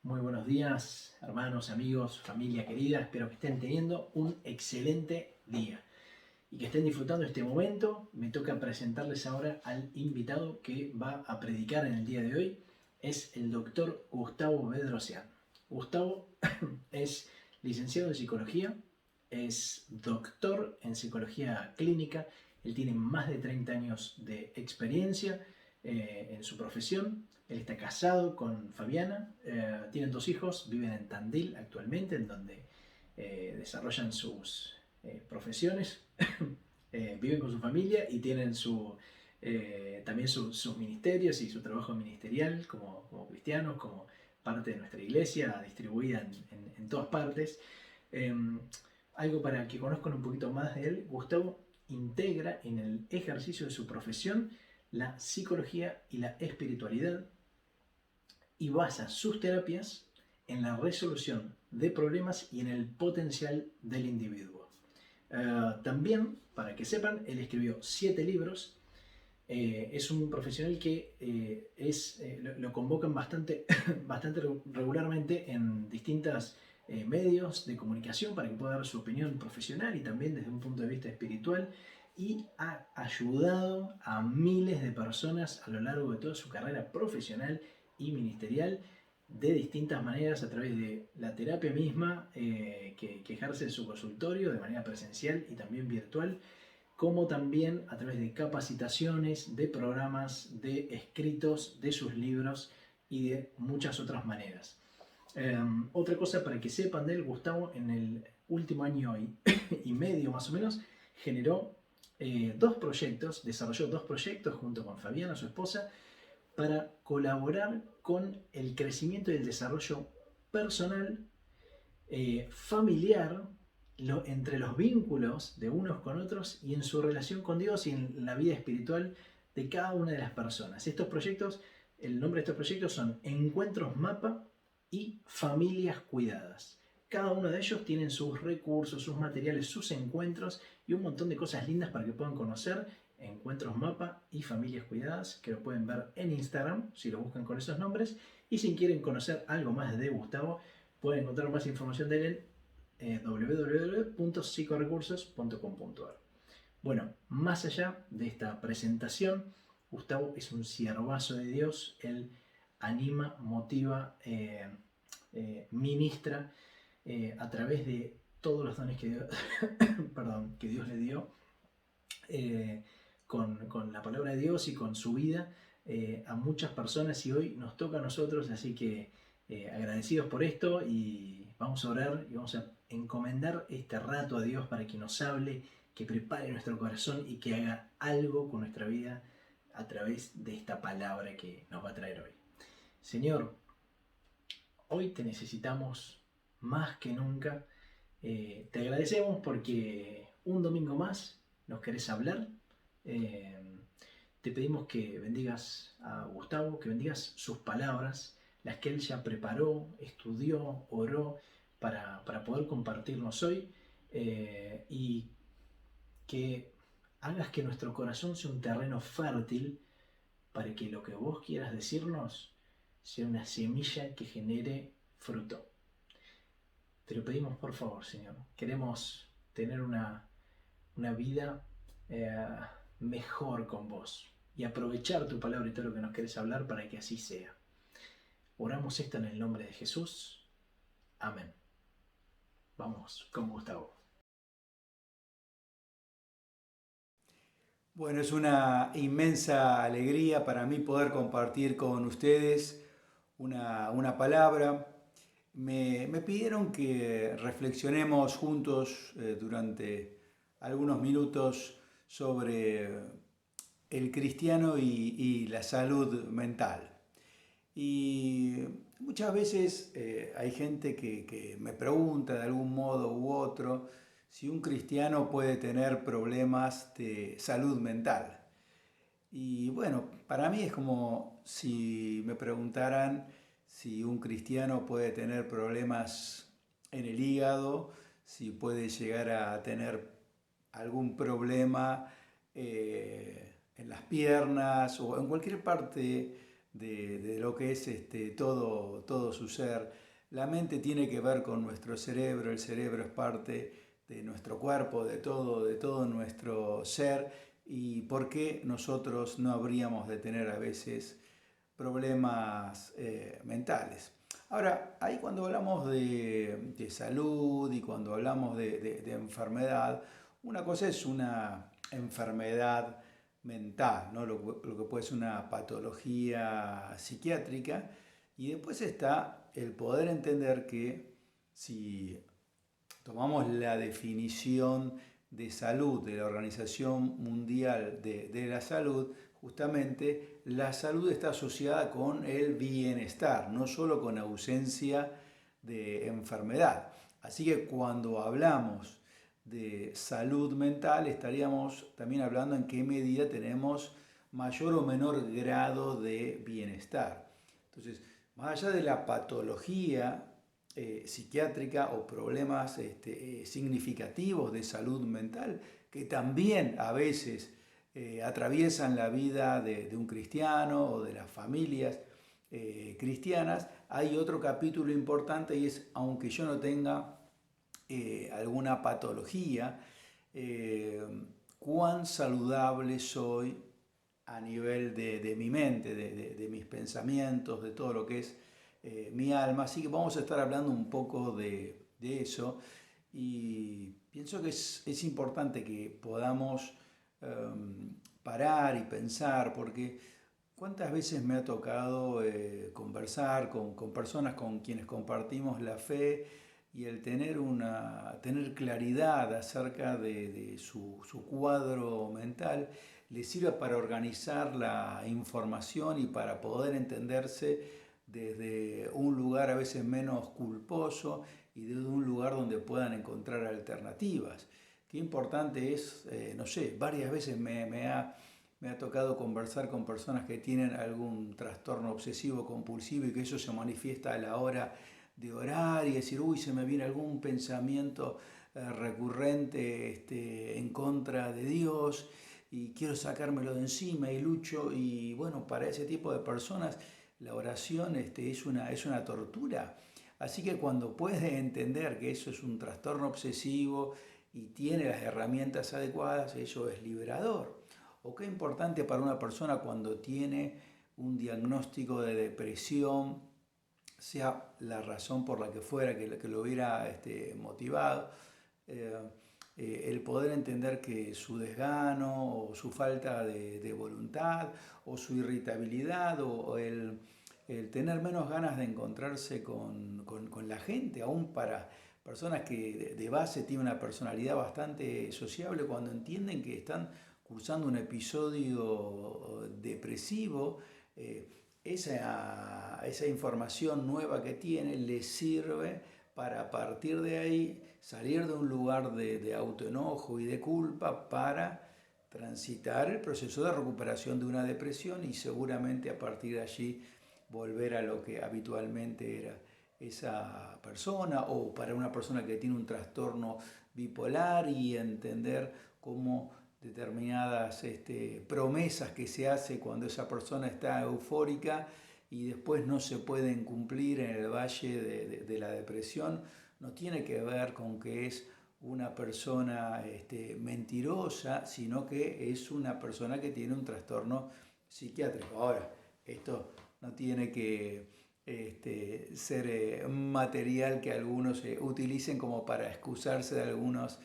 Muy buenos días, hermanos, amigos, familia querida. Espero que estén teniendo un excelente día y que estén disfrutando este momento. Me toca presentarles ahora al invitado que va a predicar en el día de hoy. Es el doctor Gustavo Bedrosian. Gustavo es licenciado en psicología, es doctor en psicología clínica. Él tiene más de 30 años de experiencia en su profesión. Él está casado con Fabiana, tienen 2 hijos, viven en Tandil actualmente, en donde desarrollan sus profesiones, viven con su familia y tienen también sus ministerios y su trabajo ministerial como cristianos, como parte de nuestra iglesia, distribuida en todas partes. Eh, Algo para que conozcan un poquito más de él: Gustavo integra en el ejercicio de su profesión la psicología y la espiritualidad y basa sus terapias en la resolución de problemas y en el potencial del individuo. También, para que sepan, él escribió 7 libros. Es un profesional que lo convocan bastante regularmente en distintos medios de comunicación para que pueda dar su opinión profesional y también desde un punto de vista espiritual, y ha ayudado a miles de personas a lo largo de toda su carrera profesional y ministerial de distintas maneras, a través de la terapia misma que ejerce en su consultorio de manera presencial y también virtual, como también a través de capacitaciones, de programas, de escritos, de sus libros y de muchas otras maneras. Otra cosa para que sepan de él: Gustavo en el último año y medio más o menos generó desarrolló 2 proyectos junto con Fabiana, su esposa, para colaborar con el crecimiento y el desarrollo personal, familiar, entre los vínculos de unos con otros y en su relación con Dios y en la vida espiritual de cada una de las personas. El nombre de estos proyectos son Encuentros Mapa y Familias Cuidadas. Cada uno de ellos tienen sus recursos, sus materiales, sus encuentros y un montón de cosas lindas para que puedan conocer. Encuentros Mapa y Familias Cuidadas, que lo pueden ver en Instagram si lo buscan con esos nombres. Y si quieren conocer algo más de Gustavo, pueden encontrar más información de él en www.psicorecursos.com.ar. Bueno, más allá de esta presentación, Gustavo es un siervazo de Dios. Él anima, motiva, ministra a través de todos los dones que Dios, perdón, que Dios le dio, eh, con la palabra de Dios y con su vida, a muchas personas, y hoy nos toca a nosotros. Así que agradecidos por esto, y vamos a orar y vamos a encomendar este rato a Dios para que nos hable, que prepare nuestro corazón y que haga algo con nuestra vida a través de esta palabra que nos va a traer hoy. Señor, hoy te necesitamos más que nunca. Te agradecemos porque un domingo más nos querés hablar. Eh, Te pedimos que bendigas a Gustavo, que bendigas sus palabras, las que él ya preparó, estudió, oró para poder compartirnos hoy, y que hagas que nuestro corazón sea un terreno fértil para que lo que vos quieras decirnos sea una semilla que genere fruto. Te lo pedimos, por favor, Señor. Queremos tener una vida eh, mejor con vos y aprovechar tu palabra y todo lo que nos querés hablar para que así sea. Oramos esto en el nombre de Jesús. Amén. Vamos con Gustavo. Bueno, es una inmensa alegría para mí poder compartir con ustedes una palabra. Me pidieron que reflexionemos juntos durante algunos minutos sobre el cristiano y la salud mental. Y muchas veces hay gente que me pregunta de algún modo u otro si un cristiano puede tener problemas de salud mental. Y bueno, para mí es como si me preguntaran si un cristiano puede tener problemas en el hígado, si puede llegar a tener algún problema en las piernas o en cualquier parte de lo que es todo su ser. La mente tiene que ver con nuestro cerebro, el cerebro es parte de nuestro cuerpo, de todo nuestro ser, y por qué nosotros no habríamos de tener a veces problemas mentales. Ahora, ahí cuando hablamos de salud y cuando hablamos de enfermedad, una cosa es una enfermedad mental, ¿no? Lo que puede ser una patología psiquiátrica, y después está el poder entender que si tomamos la definición de salud de la Organización Mundial de la Salud, justamente la salud está asociada con el bienestar, no solo con ausencia de enfermedad. Así que cuando hablamos de salud mental, estaríamos también hablando en qué medida tenemos mayor o menor grado de bienestar. Entonces, más allá de la patología psiquiátrica o problemas significativos de salud mental, que también a veces atraviesan la vida de un cristiano o de las familias cristianas, hay otro capítulo importante, y es, aunque yo no tenga alguna patología, cuán saludable soy a nivel de mi mente, de mis pensamientos, de todo lo que es mi alma. Así que vamos a estar hablando un poco de eso, y pienso que es importante que podamos parar y pensar, porque cuántas veces me ha tocado conversar con personas con quienes compartimos la fe, y el tener claridad acerca de su cuadro mental les sirve para organizar la información y para poder entenderse desde un lugar a veces menos culposo y desde un lugar donde puedan encontrar alternativas. Qué importante es, no sé, varias veces me ha tocado conversar con personas que tienen algún trastorno obsesivo compulsivo, y que eso se manifiesta a la hora de orar y decir, uy, se me viene algún pensamiento recurrente en contra de Dios y quiero sacármelo de encima y lucho. Y bueno, para ese tipo de personas la oración es una tortura. Así que cuando puede entender que eso es un trastorno obsesivo y tiene las herramientas adecuadas, eso es liberador. O qué importante para una persona cuando tiene un diagnóstico de depresión, sea la razón por la que fuera que lo hubiera motivado, eh, el poder entender que su desgano o su falta de voluntad o su irritabilidad o el tener menos ganas de encontrarse con la gente, aún para personas que de base tienen una personalidad bastante sociable, cuando entienden que están cursando un episodio depresivo, esa información nueva que tiene les sirve para, a partir de ahí, salir de un lugar de autoenojo y de culpa para transitar el proceso de recuperación de una depresión, y seguramente a partir de allí volver a lo que habitualmente era esa persona, o para una persona que tiene un trastorno bipolar, y entender cómo determinadas promesas que se hace cuando esa persona está eufórica y después no se pueden cumplir en el valle de la depresión, no tiene que ver con que es una persona mentirosa, sino que es una persona que tiene un trastorno psiquiátrico. Ahora, esto no tiene que ser material que algunos utilicen como para excusarse de unas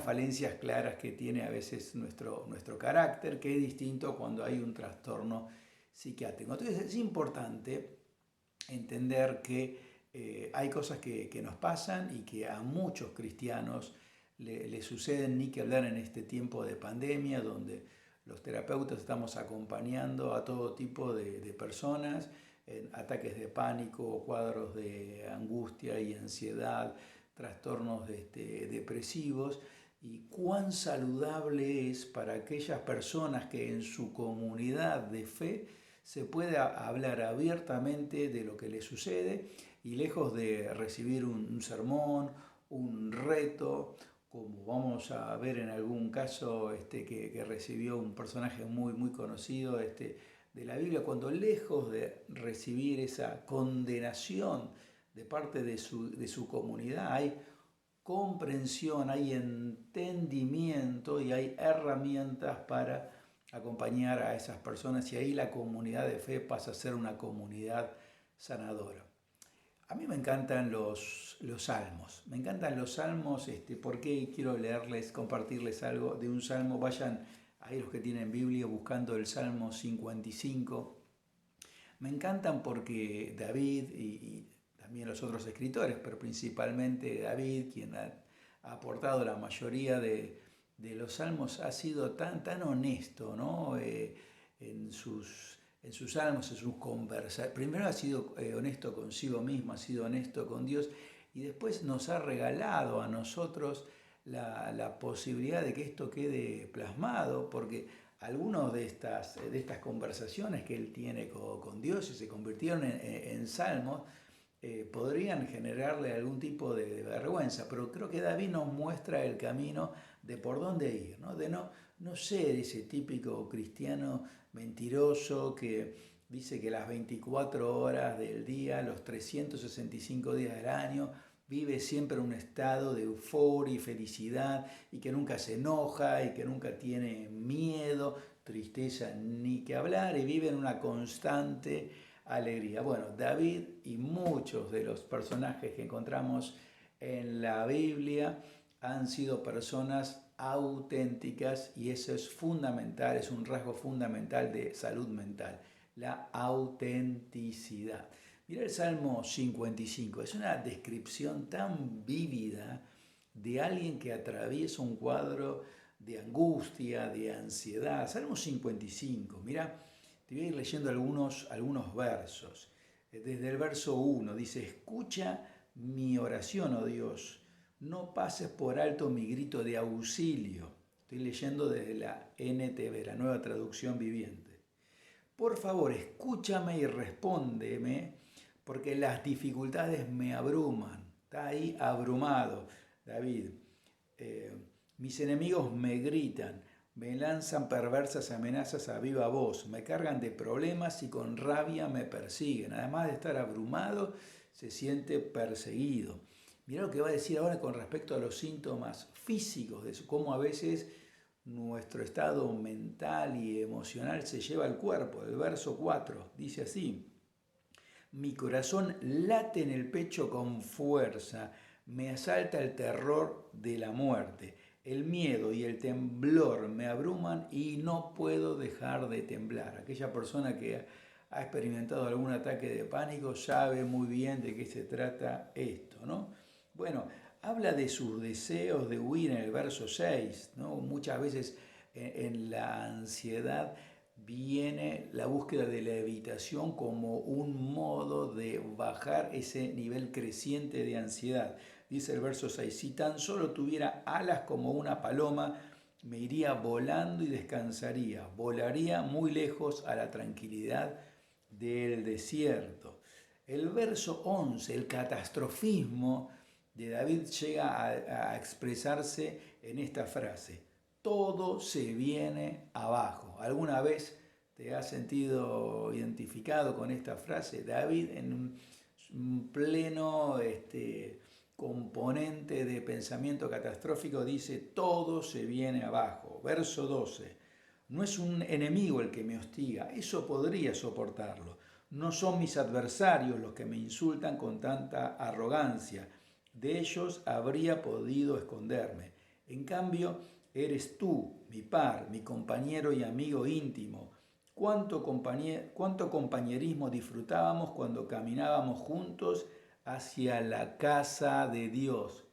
falencias claras que tiene a veces nuestro carácter, que es distinto cuando hay un trastorno psiquiátrico. Entonces es importante entender que hay cosas que nos pasan y que a muchos cristianos le suceden, ni que hablar en este tiempo de pandemia, donde los terapeutas estamos acompañando a todo tipo de personas en ataques de pánico, cuadros de angustia y ansiedad, trastornos depresivos, y cuán saludable es para aquellas personas que en su comunidad de fe se pueda hablar abiertamente de lo que les sucede, y lejos de recibir un sermón, un reto, como vamos a ver en algún caso que recibió un personaje muy conocido de la Biblia, cuando lejos de recibir esa condenación de parte de su comunidad, hay comprensión, hay entendimiento y hay herramientas para acompañar a esas personas, y ahí la comunidad de fe pasa a ser una comunidad sanadora. A mí me encantan los salmos, me encantan los salmos, porque quiero leerles, compartirles algo de un salmo. Vayan ahí los que tienen Biblia buscando el Salmo 55. Me encantan porque David y también los otros escritores, pero principalmente David, quien ha aportado la mayoría de los salmos, ha sido tan honesto, ¿no? En sus salmos, en sus conversaciones. Primero ha sido honesto consigo mismo, ha sido honesto con Dios, y después nos ha regalado a nosotros la posibilidad de que esto quede plasmado, porque algunas de estas conversaciones que él tiene con Dios y se convirtieron en salmos, podrían generarle algún tipo de vergüenza, pero creo que David nos muestra el camino de por dónde ir, ¿no? De no ser ese típico cristiano mentiroso que dice que las 24 horas del día, los 365 días del año, vive siempre en un estado de euforia y felicidad, y que nunca se enoja y que nunca tiene miedo, tristeza ni que hablar, y vive en una constante alegría. Bueno, David y muchos de los personajes que encontramos en la Biblia han sido personas auténticas, y eso es fundamental, es un rasgo fundamental de salud mental, la autenticidad. Mira el Salmo 55, es una descripción tan vívida de alguien que atraviesa un cuadro de angustia, de ansiedad. Salmo 55, mira, te voy a ir leyendo algunos versos. Desde el verso 1 dice: escucha mi oración, oh Dios, no pases por alto mi grito de auxilio. Estoy leyendo desde la NTV, la Nueva Traducción Viviente. Por favor, escúchame y respóndeme, porque las dificultades me abruman. Está ahí abrumado David. Mis enemigos me gritan, me lanzan perversas amenazas a viva voz, me cargan de problemas y con rabia me persiguen. Además de estar abrumado, se siente perseguido. Mirá lo que va a decir ahora con respecto a los síntomas físicos, de cómo a veces nuestro estado mental y emocional se lleva al cuerpo. El verso 4 dice así: mi corazón late en el pecho con fuerza, me asalta el terror de la muerte. El miedo y el temblor me abruman y no puedo dejar de temblar. Aquella persona que ha experimentado algún ataque de pánico sabe muy bien de qué se trata esto, ¿no? Bueno, habla de sus deseos de huir en el verso 6, ¿no? Muchas veces en la ansiedad viene la búsqueda de la evitación como un modo de bajar ese nivel creciente de ansiedad. Dice el verso 6, si tan solo tuviera alas como una paloma, me iría volando y descansaría, volaría muy lejos a la tranquilidad del desierto. El verso 11, el catastrofismo de David llega a expresarse en esta frase: todo se viene abajo. ¿Alguna vez te has sentido identificado con esta frase? David, en un pleno componente de pensamiento catastrófico, dice: todo se viene abajo. Verso 12, no es un enemigo el que me hostiga, eso podría soportarlo. No son mis adversarios los que me insultan con tanta arrogancia, de ellos habría podido esconderme. En cambio, eres tú, mi par, mi compañero y amigo íntimo. Cuánto compañerismo disfrutábamos cuando caminábamos juntos hacia la casa de Dios.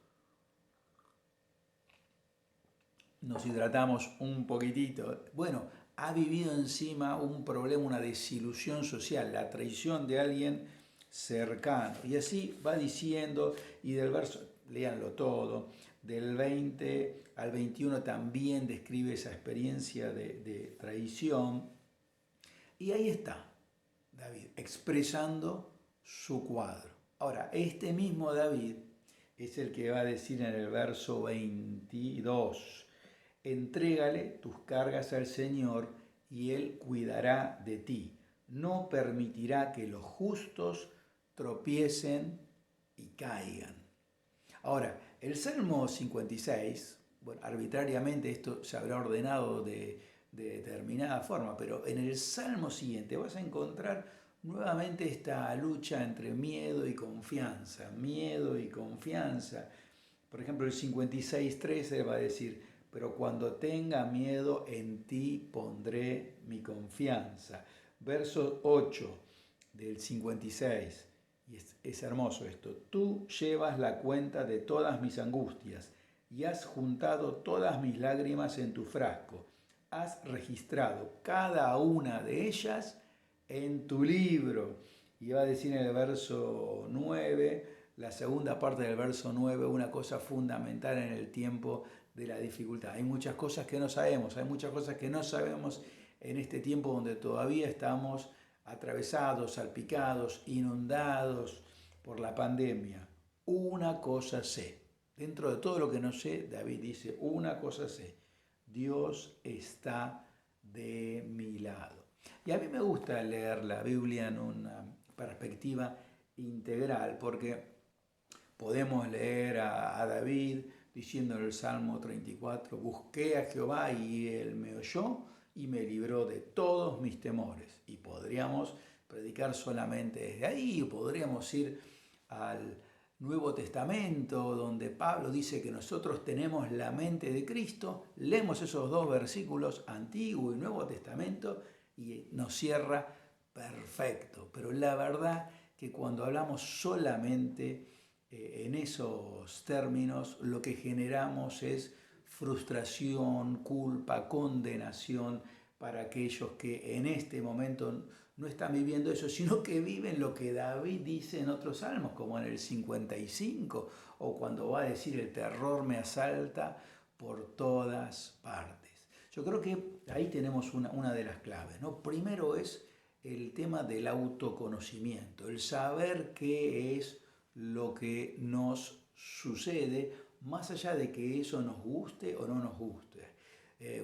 Nos hidratamos un poquitito. Bueno, ha vivido encima un problema, una desilusión social, la traición de alguien cercano. Y así va diciendo, y del verso, léanlo todo, del 20 al 21 también describe esa experiencia de traición. Y ahí está David, expresando su cuadro. Ahora, este mismo David es el que va a decir en el verso 22, entrégale tus cargas al Señor y Él cuidará de ti. No permitirá que los justos tropiecen y caigan. Ahora, el Salmo 56, bueno, arbitrariamente esto se habrá ordenado de determinada forma, pero en el Salmo siguiente vas a encontrar nuevamente esta lucha entre miedo y confianza, miedo y confianza. Por ejemplo, el 56:13 va a decir, pero cuando tenga miedo en ti pondré mi confianza. Verso 8 del 56, y es hermoso esto, tú llevas la cuenta de todas mis angustias y has juntado todas mis lágrimas en tu frasco. Has registrado cada una de ellas en tu libro. Y va a decir en el verso 9, la segunda parte del verso 9, una cosa fundamental en el tiempo de la dificultad. Hay muchas cosas que no sabemos, en este tiempo donde todavía estamos atravesados, salpicados, inundados por la pandemia. Una cosa sé, dentro de todo lo que no sé, David dice, una cosa sé, Dios está de mi lado. Y a mí me gusta leer la Biblia en una perspectiva integral, porque podemos leer a David diciendo en el Salmo 34, busqué a Jehová y Él me oyó y me libró de todos mis temores. Y podríamos predicar solamente desde ahí, o podríamos ir al Nuevo Testamento, donde Pablo dice que nosotros tenemos la mente de Cristo, leemos esos dos versículos, Antiguo y Nuevo Testamento, y nos cierra perfecto. Pero la verdad que cuando hablamos solamente en esos términos, lo que generamos es frustración, culpa, condenación para aquellos que en este momento no están viviendo eso, sino que viven lo que David dice en otros salmos, como en el 55, o cuando va a decir el terror me asalta por todas partes. Yo creo que ahí tenemos una de las claves, ¿no? Primero es el tema del autoconocimiento, el saber qué es lo que nos sucede, más allá de que eso nos guste o no nos guste.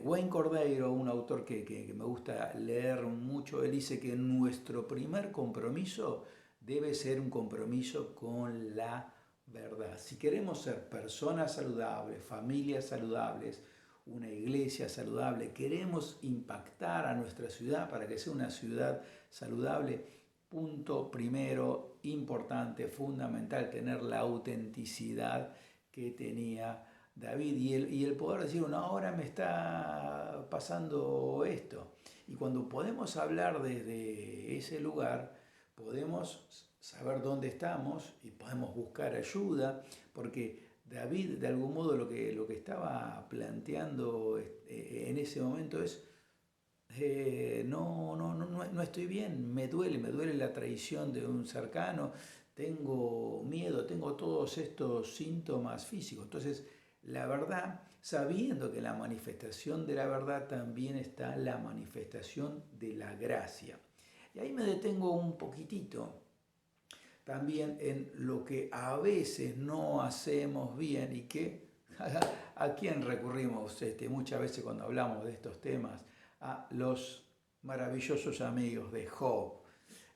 Wayne Cordeiro, un autor que me gusta leer mucho, él dice que nuestro primer compromiso debe ser un compromiso con la verdad. Si queremos ser personas saludables, familias saludables, una iglesia saludable, queremos impactar a nuestra ciudad para que sea una ciudad saludable, punto primero, importante, fundamental, tener la autenticidad que tenía David y el poder decir, no, ahora me está pasando esto. Y cuando podemos hablar desde ese lugar, podemos saber dónde estamos y podemos buscar ayuda, porque David de algún modo lo que estaba planteando en ese momento es, no estoy bien, me duele la traición de un cercano, tengo miedo, tengo todos estos síntomas físicos. Entonces, la verdad, sabiendo que la manifestación de la verdad también está la manifestación de la gracia. Y ahí me detengo un poquitito también en lo que a veces no hacemos bien y que a quién recurrimos muchas veces cuando hablamos de estos temas, a los maravillosos amigos de Job,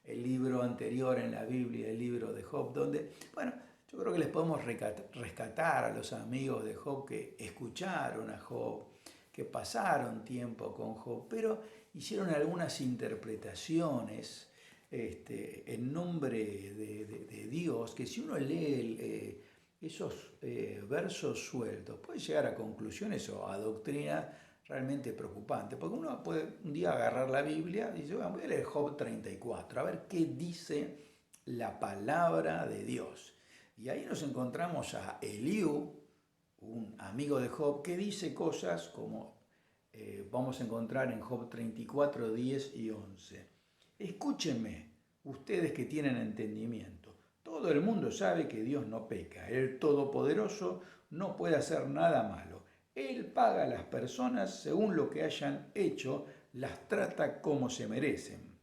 el libro anterior en la Biblia, el libro de Job, donde, bueno, yo creo que les podemos rescatar a los amigos de Job que escucharon a Job, que pasaron tiempo con Job, pero hicieron algunas interpretaciones en nombre de Dios, que si uno lee esos versos sueltos, puede llegar a conclusiones o a doctrinas realmente preocupantes, porque uno puede un día agarrar la Biblia y decir, bueno, voy a leer Job 34, a ver qué dice la palabra de Dios. Y ahí nos encontramos a Eliú, un amigo de Job, que dice cosas como vamos a encontrar en Job 34, 10 y 11. Escúchenme, ustedes que tienen entendimiento. Todo el mundo sabe que Dios no peca. El Todopoderoso no puede hacer nada malo. Él paga a las personas según lo que hayan hecho, las trata como se merecen.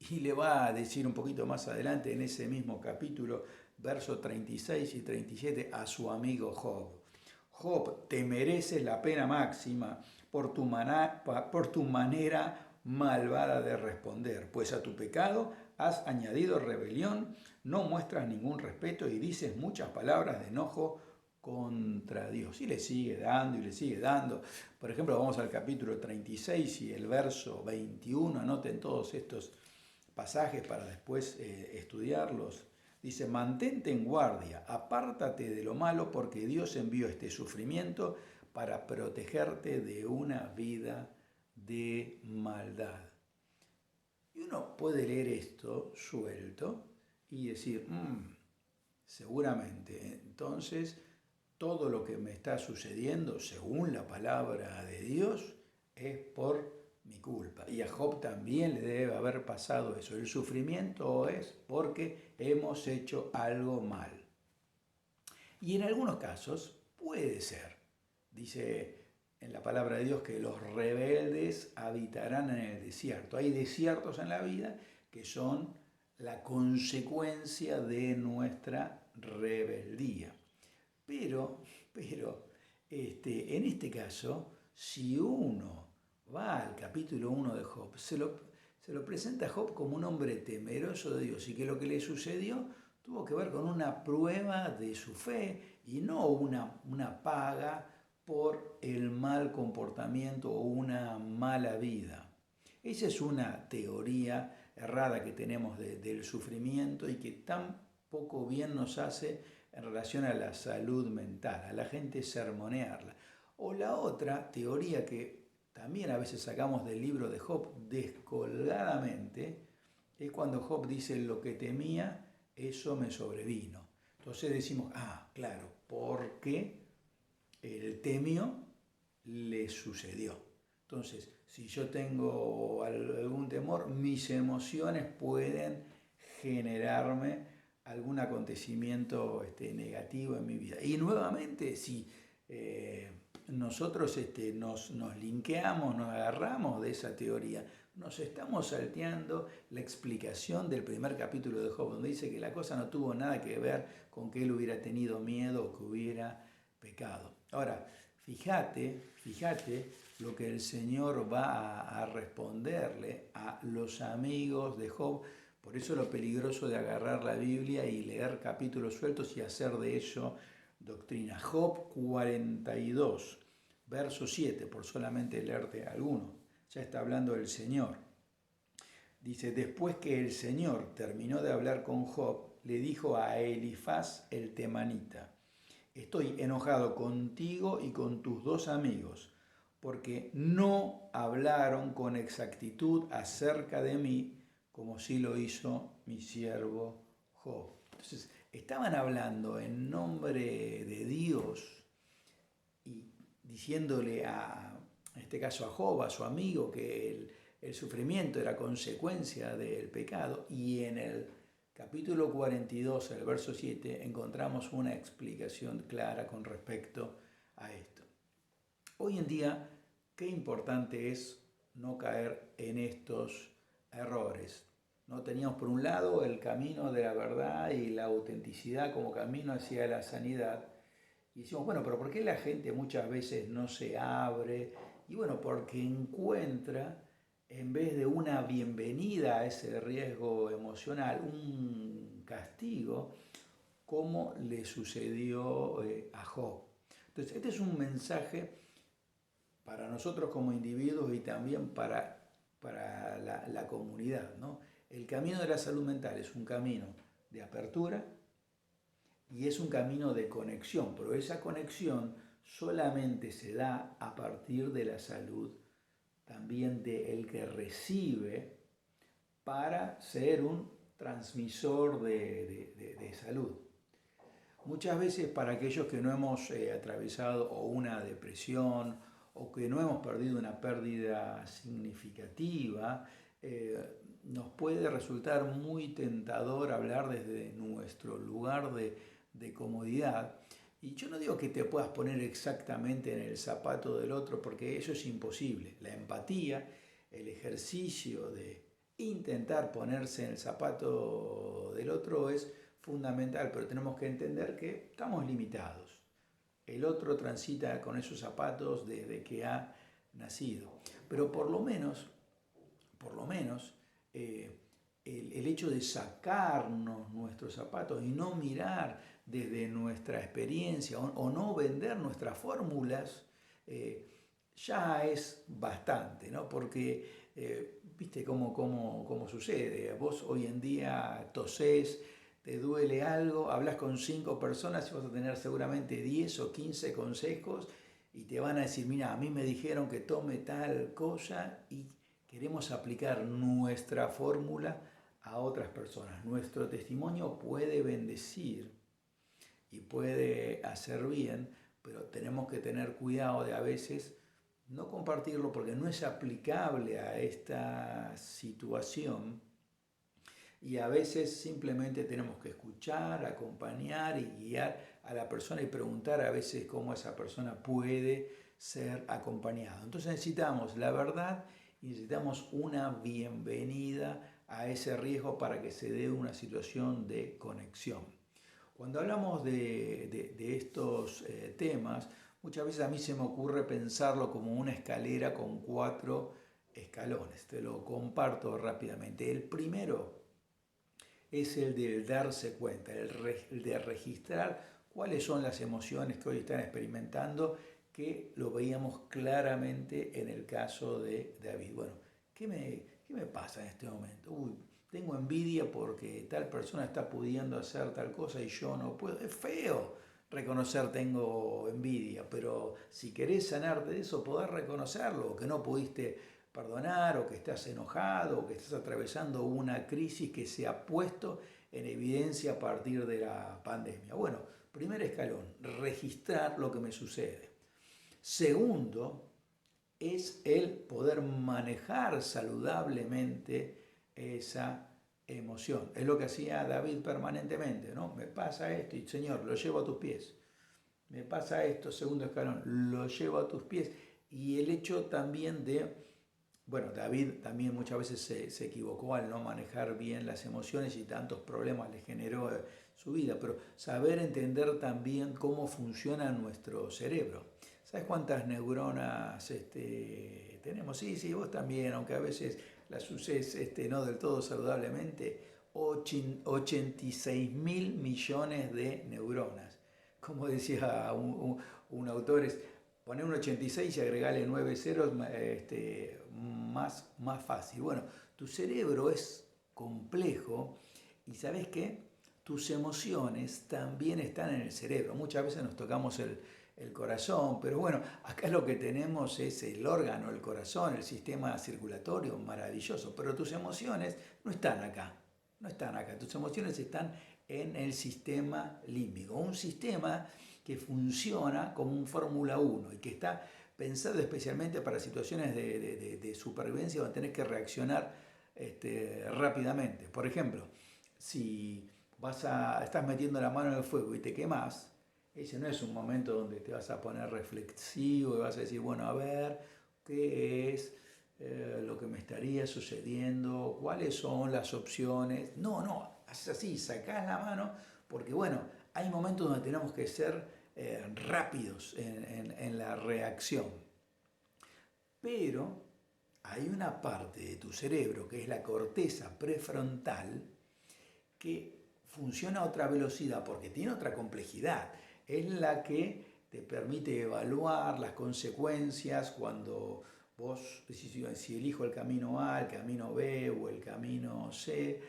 Y le va a decir un poquito más adelante en ese mismo capítulo, versos 36 y 37, a su amigo Job. Job, te mereces la pena máxima por tu manera malvada de responder, pues a tu pecado has añadido rebelión, no muestras ningún respeto y dices muchas palabras de enojo contra Dios. Y le sigue dando y le sigue dando. Por ejemplo, vamos al capítulo 36 y el verso 21, anoten todos estos pasajes para después estudiarlos. Dice, mantente en guardia, apártate de lo malo porque Dios envió este sufrimiento para protegerte de una vida de maldad. Y uno puede leer esto suelto y decir, seguramente, entonces todo lo que me está sucediendo, según la palabra de Dios, es por mi culpa. Y a Job también le debe haber pasado eso. El sufrimiento es porque hemos hecho algo mal. Y en algunos casos puede ser. Dice en la palabra de Dios que los rebeldes habitarán en el desierto. Hay desiertos en la vida que son la consecuencia de nuestra rebeldía. Pero en este caso, si uno va al capítulo 1 de Job, se lo presenta a Job como un hombre temeroso de Dios y que lo que le sucedió tuvo que ver con una prueba de su fe y no una paga por el mal comportamiento o una mala vida. Esa es una teoría errada que tenemos del sufrimiento y que tan poco bien nos hace en relación a la salud mental, a la gente sermonearla. O la otra teoría que también a veces sacamos del libro de Job descolgadamente, es cuando Job dice, lo que temía, eso me sobrevino. Entonces decimos, claro, porque el temio le sucedió. Entonces, si yo tengo algún temor, mis emociones pueden generarme algún acontecimiento negativo en mi vida. Y nuevamente, si nosotros nos linkeamos, nos agarramos de esa teoría, nos estamos salteando la explicación del primer capítulo de Job, donde dice que la cosa no tuvo nada que ver con que él hubiera tenido miedo o que hubiera pecado. Ahora, fíjate lo que el Señor va a responderle a los amigos de Job. Por eso lo peligroso de agarrar la Biblia y leer capítulos sueltos y hacer de ello doctrina. Job 42, verso 7, por solamente leerte alguno. Ya está hablando el Señor. Dice, después que el Señor terminó de hablar con Job, le dijo a Elifaz el temanita, estoy enojado contigo y con tus dos amigos, porque no hablaron con exactitud acerca de mí, como sí lo hizo mi siervo Job. Entonces, estaban hablando en nombre de Dios y diciéndole en este caso a Job, a su amigo, que el sufrimiento era consecuencia del pecado, y en el capítulo 42, el verso 7, encontramos una explicación clara con respecto a esto. Hoy en día, qué importante es no caer en estos errores. ¿No? Teníamos por un lado el camino de la verdad y la autenticidad como camino hacia la sanidad. Y decimos, bueno, pero ¿por qué la gente muchas veces no se abre? Y bueno, porque encuentra, en vez de una bienvenida a ese riesgo emocional, un castigo, como le sucedió a Job. Entonces, este es un mensaje para nosotros como individuos y también para la comunidad, ¿no? El camino de la salud mental es un camino de apertura y es un camino de conexión, pero esa conexión solamente se da a partir de la salud también del que recibe para ser un transmisor de salud. Muchas veces para aquellos que no hemos atravesado o una depresión o que no hemos perdido una pérdida significativa, nos puede resultar muy tentador hablar desde nuestro lugar de comodidad. Y yo no digo que te puedas poner exactamente en el zapato del otro, porque eso es imposible. La empatía, el ejercicio de intentar ponerse en el zapato del otro es fundamental, pero tenemos que entender que estamos limitados. El otro transita con esos zapatos desde que ha nacido. Pero por lo menos, el hecho de sacarnos nuestros zapatos y no mirar desde nuestra experiencia o no vender nuestras fórmulas, ya es bastante, ¿no? Porque, viste cómo sucede. Vos hoy en día tosés, te duele algo, hablas con 5 personas y vas a tener seguramente 10 o 15 consejos y te van a decir, mira, a mí me dijeron que tome tal cosa y queremos aplicar nuestra fórmula a otras personas. Nuestro testimonio puede bendecir y puede hacer bien, pero tenemos que tener cuidado de a veces no compartirlo porque no es aplicable a esta situación y a veces simplemente tenemos que escuchar, acompañar y guiar a la persona y preguntar a veces cómo esa persona puede ser acompañada. Entonces necesitamos la verdad y necesitamos una bienvenida a ese riesgo para que se dé una situación de conexión. Cuando hablamos de estos temas, muchas veces a mí se me ocurre pensarlo como una escalera con 4 escalones. Te lo comparto rápidamente. El primero es el de darse cuenta, el de registrar cuáles son las emociones que hoy están experimentando, que lo veíamos claramente en el caso de David. Bueno, ¿qué me pasa en este momento? Uy, tengo envidia porque tal persona está pudiendo hacer tal cosa y yo no puedo. Es feo reconocer tengo envidia, pero si querés sanarte de eso, podés reconocerlo, que no pudiste perdonar o que estás enojado o que estás atravesando una crisis que se ha puesto en evidencia a partir de la pandemia. Bueno, primer escalón, registrar lo que me sucede. Segundo, es el poder manejar saludablemente esa emoción. Es lo que hacía David permanentemente, ¿no? Me pasa esto y Señor, lo llevo a tus pies. Me pasa esto, segundo escalón, lo llevo a tus pies. Y el hecho también de, bueno, David también muchas veces se equivocó al no manejar bien las emociones y tantos problemas le generó su vida, pero saber entender también cómo funciona nuestro cerebro. ¿Sabes cuántas neuronas tenemos? Sí, vos también, aunque a veces las uses no del todo saludablemente. 86.000 millones de neuronas. Como decía un autor, es poner un 86 y agregarle 9 ceros más fácil. Bueno, tu cerebro es complejo y ¿sabes qué? Tus emociones también están en el cerebro. Muchas veces nos tocamos el corazón, pero bueno, acá lo que tenemos es el órgano, el corazón, el sistema circulatorio, maravilloso, pero tus emociones no están acá, no están acá, tus emociones están en el sistema límbico, un sistema que funciona como un Fórmula 1 y que está pensado especialmente para situaciones de supervivencia donde tenés que reaccionar rápidamente. Por ejemplo, si estás metiendo la mano en el fuego y te quemás, ese no es un momento donde te vas a poner reflexivo y vas a decir, bueno, a ver, ¿qué es lo que me estaría sucediendo? ¿Cuáles son las opciones? No, haces así, sacás la mano, porque bueno, hay momentos donde tenemos que ser rápidos en la reacción. Pero hay una parte de tu cerebro, que es la corteza prefrontal, que funciona a otra velocidad porque tiene otra complejidad. Es la que te permite evaluar las consecuencias cuando vos decís si elijo el camino A, el camino B o el camino C,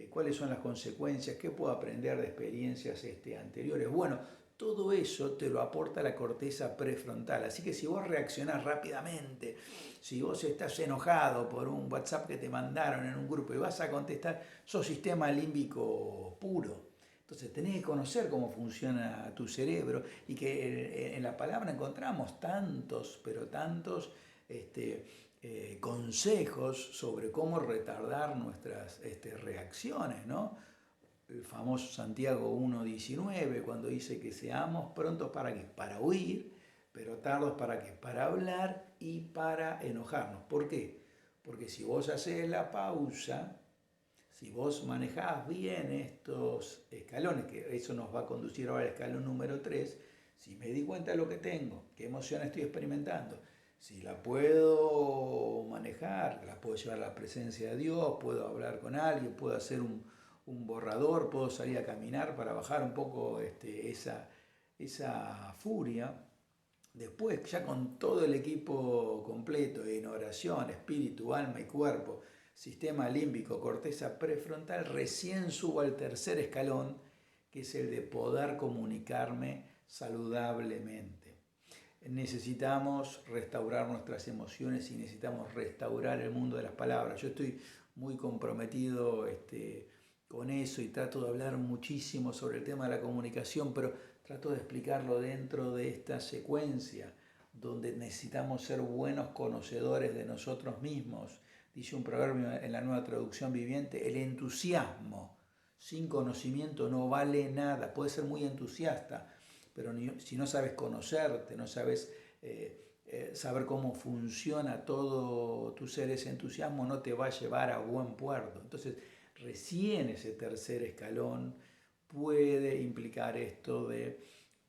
cuáles son las consecuencias, qué puedo aprender de experiencias anteriores. Bueno, todo eso te lo aporta la corteza prefrontal. Así que si vos reaccionás rápidamente, si vos estás enojado por un WhatsApp que te mandaron en un grupo y vas a contestar, sos sistema límbico puro. Entonces tenés que conocer cómo funciona tu cerebro y que en la palabra encontramos tantos, pero tantos consejos sobre cómo retardar nuestras reacciones, ¿no? El famoso Santiago 1.19, cuando dice que seamos prontos para qué, para huir, pero tardos para qué, para hablar y para enojarnos. ¿Por qué? Porque si vos haces la pausa, si vos manejás bien estos escalones, que eso nos va a conducir ahora al escalón número 3, si me di cuenta de lo que tengo, qué emoción estoy experimentando, Si la puedo manejar, la puedo llevar a la presencia de Dios, puedo hablar con alguien, puedo hacer un borrador, puedo salir a caminar para bajar un poco esa furia. Después, ya con todo el equipo completo, en oración, espíritu, alma y cuerpo, sistema límbico, corteza prefrontal, recién subo al tercer escalón, que es el de poder comunicarme saludablemente. Necesitamos restaurar nuestras emociones y necesitamos restaurar el mundo de las palabras. Yo estoy muy comprometido con eso y trato de hablar muchísimo sobre el tema de la comunicación, pero trato de explicarlo dentro de esta secuencia donde necesitamos ser buenos conocedores de nosotros mismos. Dice un proverbio en la Nueva Traducción Viviente: el entusiasmo sin conocimiento no vale nada. Puedes ser muy entusiasta, pero si no sabes conocerte, no sabes saber cómo funciona todo tu ser, ese entusiasmo no te va a llevar a buen puerto. Entonces, recién ese tercer escalón puede implicar esto de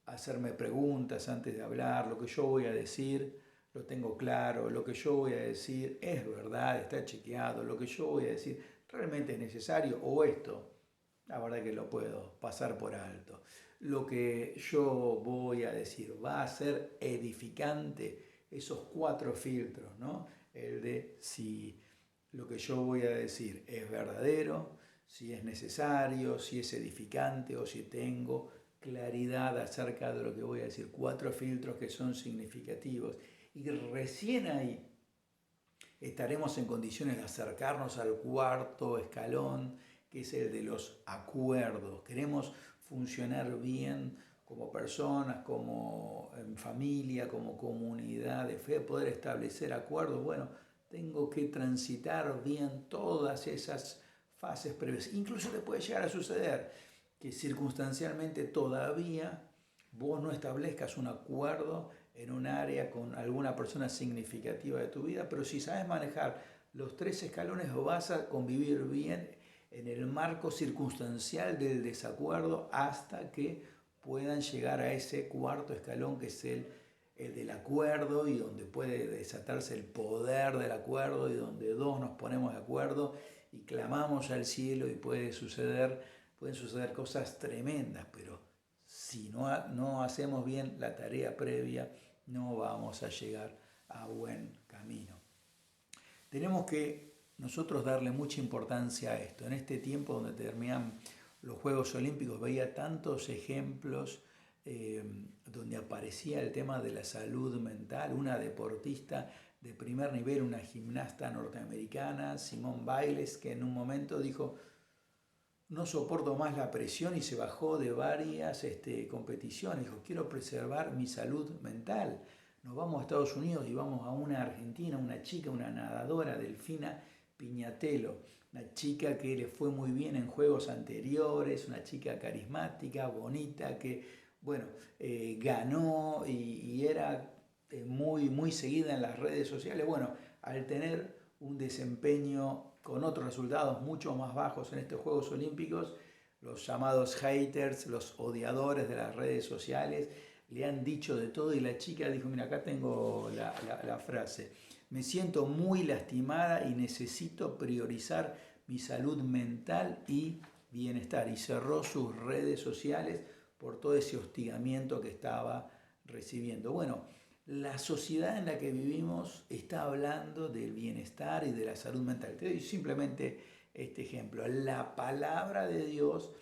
hacerme preguntas antes de hablar. Lo que yo voy a decir lo tengo claro, lo que yo voy a decir es verdad, está chequeado, lo que yo voy a decir realmente es necesario, o esto, la verdad que lo puedo pasar por alto. Lo que yo voy a decir va a ser edificante, esos 4 filtros, ¿no? El de si lo que yo voy a decir es verdadero, si es necesario, si es edificante o si tengo claridad acerca de lo que voy a decir. 4 filtros que son significativos. Y recién ahí estaremos en condiciones de acercarnos al cuarto escalón, que es el de los acuerdos. Queremos funcionar bien como personas, como en familia, como comunidad de fe, poder establecer acuerdos. Bueno, tengo que transitar bien todas esas fases previas. Incluso te puede llegar a suceder que circunstancialmente todavía vos no establezcas un acuerdo en un área con alguna persona significativa de tu vida, pero si sabes manejar los 3 escalones vas a convivir bien en el marco circunstancial del desacuerdo hasta que puedan llegar a ese cuarto escalón, que es el del acuerdo, y donde puede desatarse el poder del acuerdo y donde 2 nos ponemos de acuerdo y clamamos al cielo y pueden suceder cosas tremendas, pero si no hacemos bien la tarea previa, no vamos a llegar a buen camino. Tenemos que nosotros darle mucha importancia a esto. En este tiempo donde terminan los Juegos Olímpicos veía tantos ejemplos donde aparecía el tema de la salud mental. Una deportista de primer nivel, una gimnasta norteamericana, Simone Biles, que en un momento dijo: no soporto más la presión, y se bajó de varias competiciones. Dijo: quiero preservar mi salud mental. Nos vamos a Estados Unidos y vamos a una argentina, una chica, una nadadora, Delfina Piñatelo, una chica que le fue muy bien en juegos anteriores, una chica carismática, bonita, que ganó y era muy, muy seguida en las redes sociales. Bueno, al tener un desempeño con otros resultados mucho más bajos en estos Juegos Olímpicos, los llamados haters, los odiadores de las redes sociales, le han dicho de todo, y la chica dijo: mira, acá tengo la frase: me siento muy lastimada y necesito priorizar mi salud mental y bienestar. Y cerró sus redes sociales por todo ese hostigamiento que estaba recibiendo. Bueno, la sociedad en la que vivimos está hablando del bienestar y de la salud mental. Te doy simplemente este ejemplo. La palabra de Dios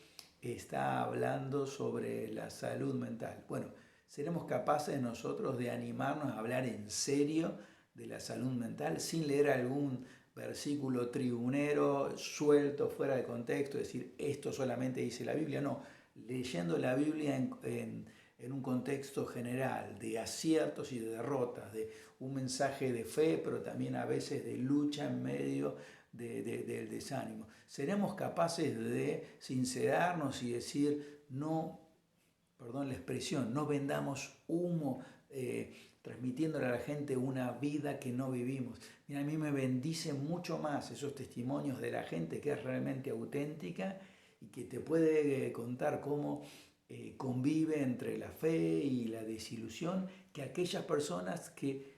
está hablando sobre la salud mental. Bueno, ¿seremos capaces nosotros de animarnos a hablar en serio de la salud mental sin leer algún versículo tribunero suelto, fuera de contexto, decir esto solamente dice la Biblia? No, leyendo la Biblia en un contexto general de aciertos y de derrotas, de un mensaje de fe, pero también a veces de lucha en medio del desánimo. ¿Seremos capaces de sincerarnos y decir: no, perdón la expresión, no vendamos humo, transmitiéndole a la gente una vida que no vivimos? Mira, a mí me bendicen mucho más esos testimonios de la gente que es realmente auténtica y que te puede contar cómo convive entre la fe y la desilusión, que aquellas personas que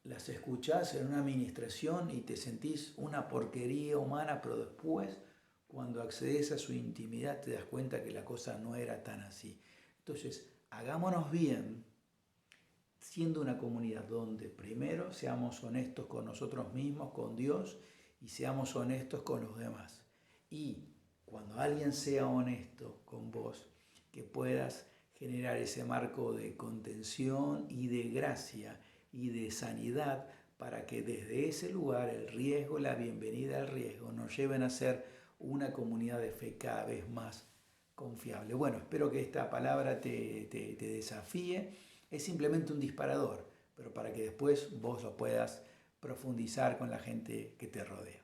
las escuchás en una administración y te sentís una porquería humana, pero después, cuando accedes a su intimidad, te das cuenta que la cosa no era tan así. Entonces, hagámonos bien siendo una comunidad donde primero seamos honestos con nosotros mismos, con Dios, y seamos honestos con los demás. Y cuando alguien sea honesto con vos, que puedas generar ese marco de contención y de gracia y de sanidad para que desde ese lugar el riesgo, la bienvenida al riesgo nos lleven a ser una comunidad de fe cada vez más confiable. Bueno, espero que esta palabra te desafíe. Es simplemente un disparador, pero para que después vos lo puedas profundizar con la gente que te rodea.